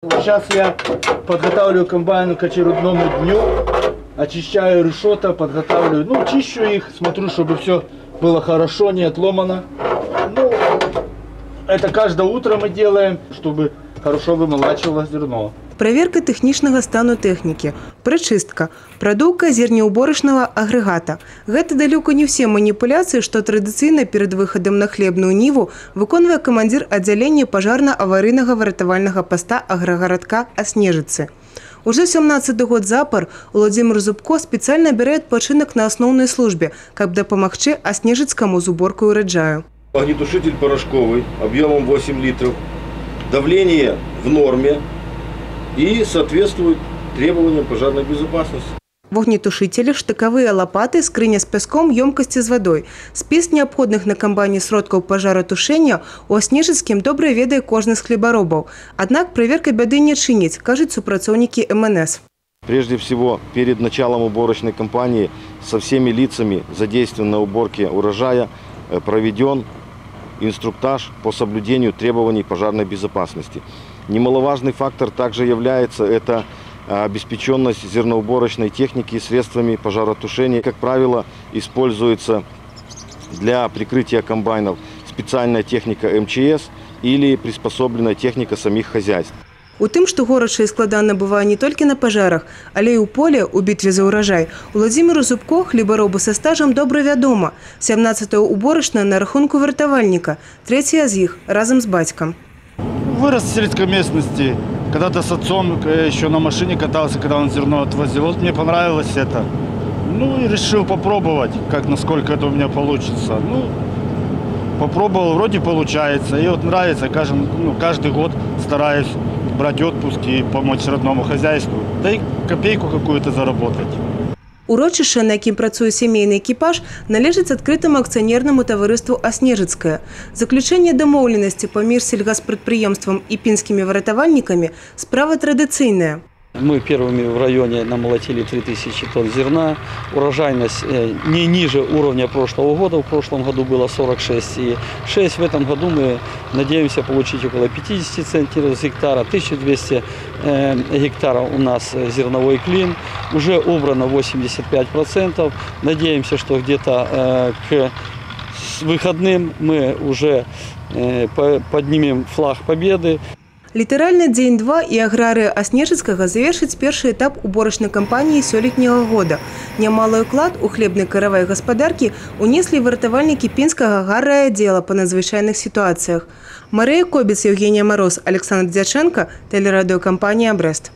Сейчас я подготавливаю комбайн к очередному дню, очищаю решета, подготавливаю, чищу их, смотрю, чтобы все было хорошо, не отломано. Это каждое утро мы делаем, чтобы хорошо вымолачивалось зерно. Проверка тэхнічнага стану тэхнікі, прычыстка, прадоўка зернеўборачнага агрэгата. Гэта далёка не ўсе маніпуляцыі, што традыцыйна перад выхадам на хлебную ніву выконвае камандзір аддзялення пажарна-аварыйнага выратавальнага паста аграгарадка Аснежыцы. Уже 17-й год запар Владимир Зубко спецыяльна бярэ адпачынак на асноўнай службе, каб дапамагчы Аснежыцкаму з уборкай ураджаю. Огнетушитель порошковый объемом 8 литров, давление в норме и соответствует требованиям пожарной безопасности. Вогнетушителі, штыкавыя лопаты, скрыня з пяском, ёмкасці з вадой. Спіс неабходных на камбайне сродкаў пажаратушэння у Аснежыцкім добра ведае кожны з хлебаробаў. Аднак праверка бяды не чыніць, кажуць супрацоўнікі МНС. Прежде всего, перед началом уборочной кампании со всеми лицами, задействованными на уборке урожая, проведен инструктаж по соблюдению требований пожарной безопасности. Немаловажный фактор также является это обеспеченность зерноуборочной техники средствами пожаротушения. Как правило, используется для прикрытия комбайнов специальная техника МЧС или приспособленная техника самих хозяйств. У тым, што горача і складана бывае не толькі на пажарах, але і ў поле у бітве за ўражай, Владимиру Зубко, хлебаробу са стажам, добра вядома. 17-я уборачная на рахунку вартавальніка, 3-я з іх разам з бацькам. Вырос в сельской местности, когда-то с отцом еще на машине катался, когда он зерно отвозил. Вот мне понравилось это. И решил попробовать, насколько это у меня получится. Попробовал, вроде получается. И вот нравится, каждый год стараюсь брать отпуск и помочь родному хозяйству. Да и копейку какую-то заработать. Урочышча, на якім працуе сямейны экіпаж, належыць адкрытаму акцыянернаму таварыству «Аснежыцкае». Заключэнне дамоўленасці паміж сельгаспрадпрыемствам і пінскімі выратавальнікамі – справа традыцыйная. Мы первыми в районе намолотили 3000 тонн зерна. Урожайность не ниже уровня прошлого года. В прошлом году было 46,6. В этом году мы надеемся получить около 50 центнеров с гектара. 1200 гектаров у нас зерновой клин. Уже убрано 85%. Надеемся, что где-то к выходным мы уже поднимем флаг победы. Літаральна дзень-два і аграрыя Аснежыцкага завершыць першы этап уборачнай кампаніі сёлетняга года. Нямалы ўклад у хлебна-каравай гаспадаркі унеслі выратавальнікі пінскага гаррайаддзела па надзвычайных сітуацыях. Марыя Кобец, Евгения Мороз, Александр Дзяченко, тэлерадыёкампанія «Брэст».